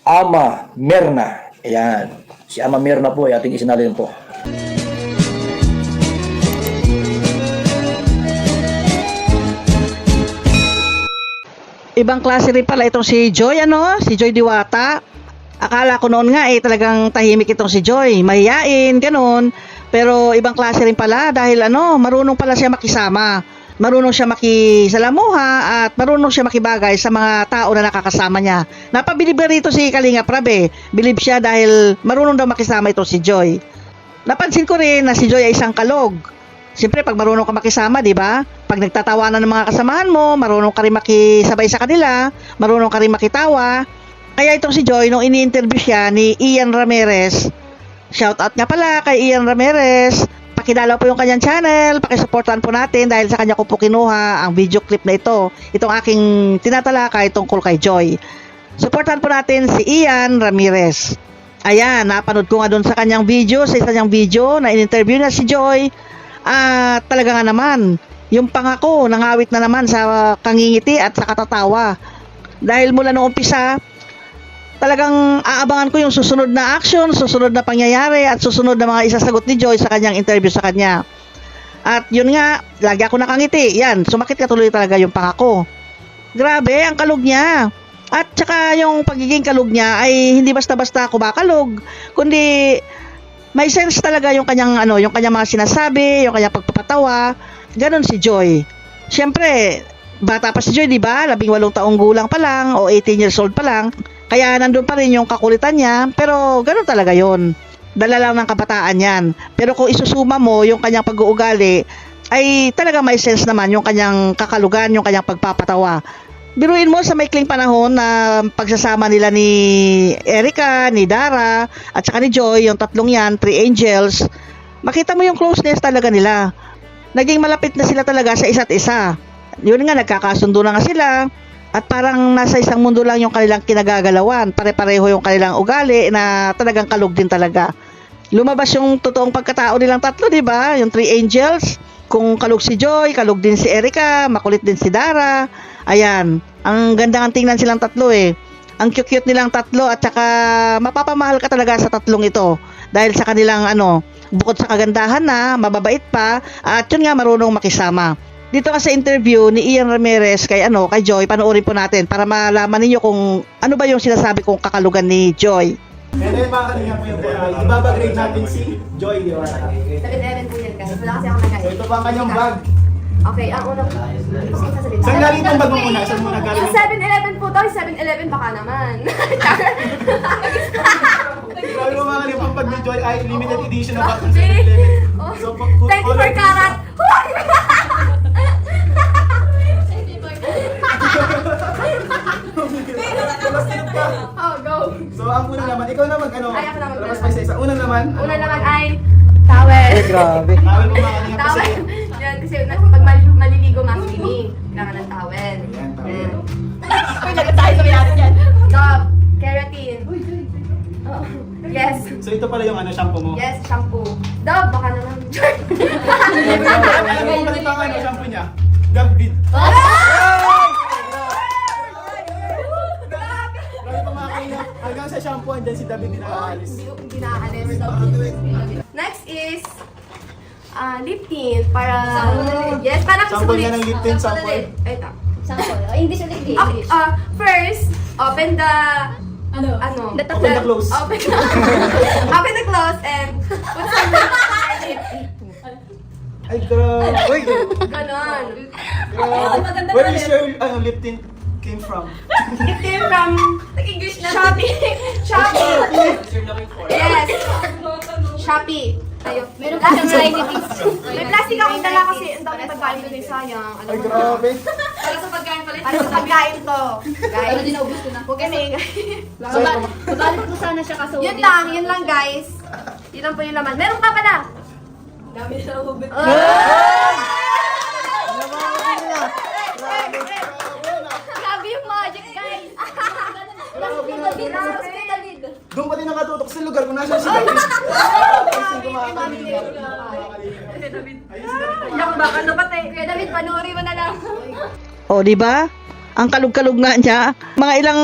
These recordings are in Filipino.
Ama Mirna. Ayan. Si Ama Mirna po ay ating isinalin po. Ibang klase rin pala itong si Joy, ano? Si Joy Diwata. Akala ko noon nga talagang tahimik itong si Joy. Mahiyain, ganun. Pero ibang klase rin pala dahil marunong pala siya makisama. Marunong siya makisalamuha at marunong siya makibagay sa mga tao na nakakasama niya. Napabilib na rito si Kalinga Prab eh. Bilib siya dahil marunong daw makisama itong si Joy. Napansin ko rin na si Joy ay isang kalog. Siyempre, pag marunong ka makisama, di ba? Pag nagtatawanan ng mga kasamahan mo, marunong ka rin makisabay sa kanila, marunong ka rin makitawa. Kaya itong si Joy, nung ini-interview siya ni Ian Ramirez, shoutout nga pala kay Ian Ramirez, pakidalaw po yung kanyang channel, pakisuportahan po natin dahil sa kanya ko po kinuha ang video clip na ito. Itong aking tinatalakay tungkol kay Joy. Suportahan po natin si Ian Ramirez. Ayan, napanood ko nga doon sa kanyang video, sa isa niyang video na in-interview na si Joy. At talaga nga naman, yung pangako nangawit na naman sa kangingiti at sa katatawa. Dahil mula noong umpisa, talagang aabangan ko yung susunod na action, susunod na pangyayari at susunod na mga isasagot ni Joy sa kanyang interview sa kanya. At yun nga, lagi ako nakangiti. Yan, sumakit ka tuloy talaga yung pangako. Grabe, ang kalog niya. At saka yung pagiging kalog niya ay hindi basta-basta kumakalog, kundi may sense talaga yung kanyang yung kanyang mga sinasabi, yung kanyang pagpapatawa. Ganon si Joy. Siyempre, bata pa si Joy, di ba? 18 taong gulang pa lang o 18 years old pa lang. Kaya nandun pa rin yung kakulitan niya, pero ganon talaga yon. Dala lang ng kabataan yan. Pero kung isusuma mo yung kanyang pag-uugali, ay talaga may sense naman yung kanyang kakalugan, yung kanyang pagpapatawa. Biruin mo sa maikling panahon na pagsasama nila ni Erica, ni Dara, at saka ni Joy, yung tatlong yan, Three Angels, makita mo yung closeness talaga nila. Naging malapit na sila talaga sa isa't isa. Yun nga, nagkakasundo na nga sila, at parang nasa isang mundo lang yung kanilang kinagagalawan. Pare-pareho yung kanilang ugali na talagang kalog din talaga. Lumabas yung totoong pagkatao nilang tatlo, di ba? Yung Three Angels. Kung kalog si Joy, kalog din si Erica, makulit din si Dara. Ayan, ang ganda ng tingnan silang tatlo eh. Ang cute-cute nilang tatlo at saka mapapamahal ka talaga sa tatlong ito. Dahil sa kanilang bukod sa kagandahan na, mababait pa, at yun nga marunong makisama. Dito ka sa interview ni Ian Ramirez kay Joy, panoorin po natin para malaman ninyo kung ano ba yung sinasabi kong kakalugan ni Joy. Kaya na yung mga kanina po yung ibabagrade natin si Joy Diwata. 7-11 po yan guys. Wala kasi ako nag-guide. So ito pa ang kanyang bag. Okay, ang unang sasalita. Saan galing itong bag mo muna? Saan mo nagaling? Yung 7-11 po daw, 7-11 baka naman. Grabe mo mga kanina, ang bag ni Joy ay limited edition na bag ng 7-11. Oh, So, 24 karat. Oh, go. So ang una naman, ikaw naman Ay, ako naman. labas pa isa. Una naman. Una naman ay towel. Grabe. Tawel mo mga kanina kasi. Towel. Yan, kasi pag maliligo nga swimming, kailangan ng towel. Ayan, towel. Ayan. Uy, lagot tayo sa mayari yan. Dove, keratin. Oh, yes. So ito pala yung shampoo mo. Yes, shampoo. Dove, baka naman. Alam mo ba ang shampoo niya? Gambit. Grabe pa mga kanina. Hanggang sa shampoo, andyan si David din nakaalis. Hindi nakaalis. Next is lip tint para yes, parang Sample niya ng lip tint, sample. Ay, ito. Sample. Oh, English ulit. Okay, first, open the Open the close. Open the close and put some lip on your lip. Ay, grabe. Uy, Ganon. grabe. Where is your lip tint came from? It came from English na Shopee. Shopee. Yes. Shopee. Ayun. Meron pa siyang varieties. May plastic akong dala kasi ang dami pagkain ko din sayang. Alam Ay, mo grabe. Para sa pagkain pala. Para sa pagkain to. Pero Guys. dinaubos ko na. Huwag kami. Mabalit ko sana siya kaso Yun lang guys. Yun lang po yung laman. Meron pa pala. Dami na hubit. Grabe yung magic, guys. Doon pa din nakatutok sa lugar kung nasaan si David. Yak baka napatay. Kaya David, panoorin mo na lang. O, di ba? Ang kalug-kalug nga niya. Mga ilang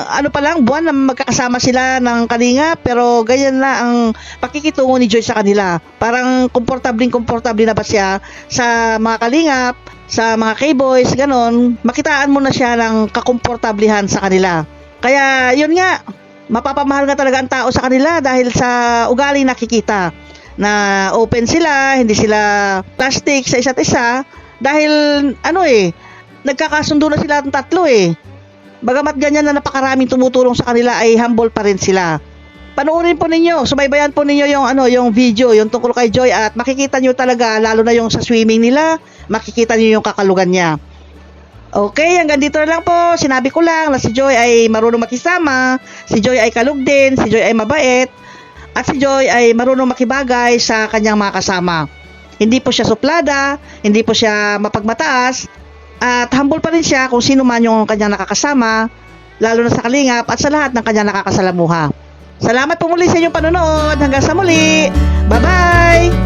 ano pa lang buwan na magkakasama sila ng Kalingap, pero ganyan na ang pakikitungo ni Joy sa kanila. Parang komportable na ba siya sa mga Kalingap, sa mga K-boys, ganon. Makitaan mo na siya ng kakomportablehan sa kanila. Kaya yun nga, mapapamahal nga talaga ang tao sa kanila dahil sa ugali nakikita na open sila, hindi sila plastic sa isa't isa dahil nagkakasundo na sila ng tatlo eh. Bagamat ganyan na napakaraming tumutulong sa kanila ay humble pa rin sila. Panoorin po ninyo, subaybayan po ninyo yung video, yung tungkol kay Joy at makikita nyo talaga, lalo na yung sa swimming nila, makikita nyo yung kakalugan niya. Okay, hanggang dito na lang po. Sinabi ko lang na si Joy ay marunong makisama, si Joy ay kalug din, si Joy ay mabait, at si Joy ay marunong makibagay sa kanyang mga kasama. Hindi po siya suplada, hindi po siya mapagmataas, at humble pa rin siya kung sino man yung kanyang nakakasama, lalo na sa Kalingap at sa lahat ng kanyang nakakasalamuha. Salamat po muli sa inyong panonood. Hanggang sa muli. Bye-bye!